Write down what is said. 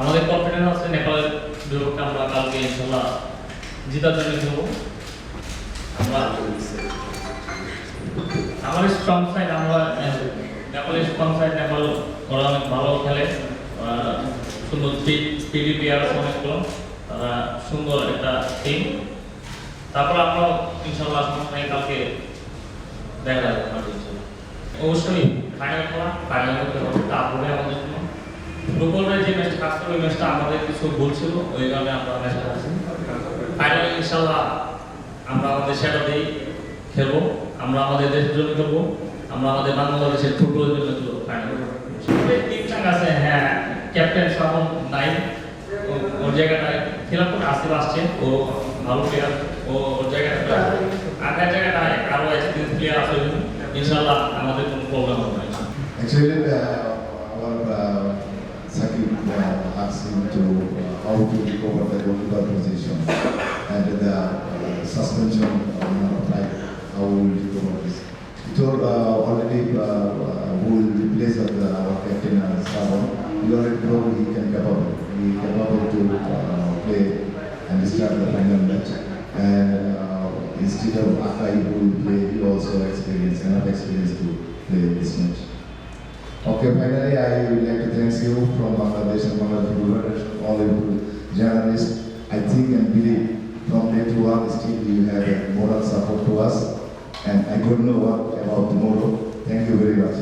আমাদের কনফিডেন্স আছে নেপালের বিপক্ষে আমরা কালকে ইনশাল্লাহ জিতার জন্য খেলবো। আমরা আমাদের স্ট্রং সাইড আমরা নেপালের স্ট্রং সাইড নেপাল ওরা অনেক ভালো খেলে, সুন্দর স্পিডি প্লেয়ার আছে অনেকগুলো, তারা সুন্দর একটা টিম। তারপর আমরা ইনশাল্লাহ কালকে দেখা যাবে ইনশাল্লাহ। অবশ্যই ফাইনাল খেলা, ফাইনাল করতে হবে, তারপরে আমাদের জন্য গ্রুপের যে ম্যাচটা কাজ করে ওই ম্যাচটা আমাদের কিছু ভুল ছিল, ওই কারণে আমরা ম্যাচটা হারছি। ফাইনালে ইনশাল্লাহ আমরা আমাদের সেটাতেই খেলবো, আমরা আমাদের দেশের জন্য খেলবো, আমরা আমাদের বাংলাদেশের ফুটবলের জন্য খেলবো। ফাইনাল টিম চাঙ্গ আছে, হ্যাঁ ক্যাপ্টেন সামন নাই, ওর জায়গাটায় খেলাম করে আসিফ আসছে, ও ভালো প্লেয়ার, ওর জায়গাটা আগের জায়গাটায় আরো এক্সপিরিয়েন্স প্লেয়ার আছে, ইনশাল্লাহ আমাদের কোনো প্রবলেম হবে না। Actually, our Sakib asked him to how to recover the goalkeeper position and the suspension like how will recover this. He told already who will replace our captain Savon. He already told he can capable. He capable to play and start the final match. And instead of Akai who will play, he also enough experience to play this match. Okay, finally, I would like to thank you from Bangladesh and Bangladesh, all the journalists. I think and believe from day to one, still you have a moral support to us, and I don't know what about tomorrow. Thank you very much.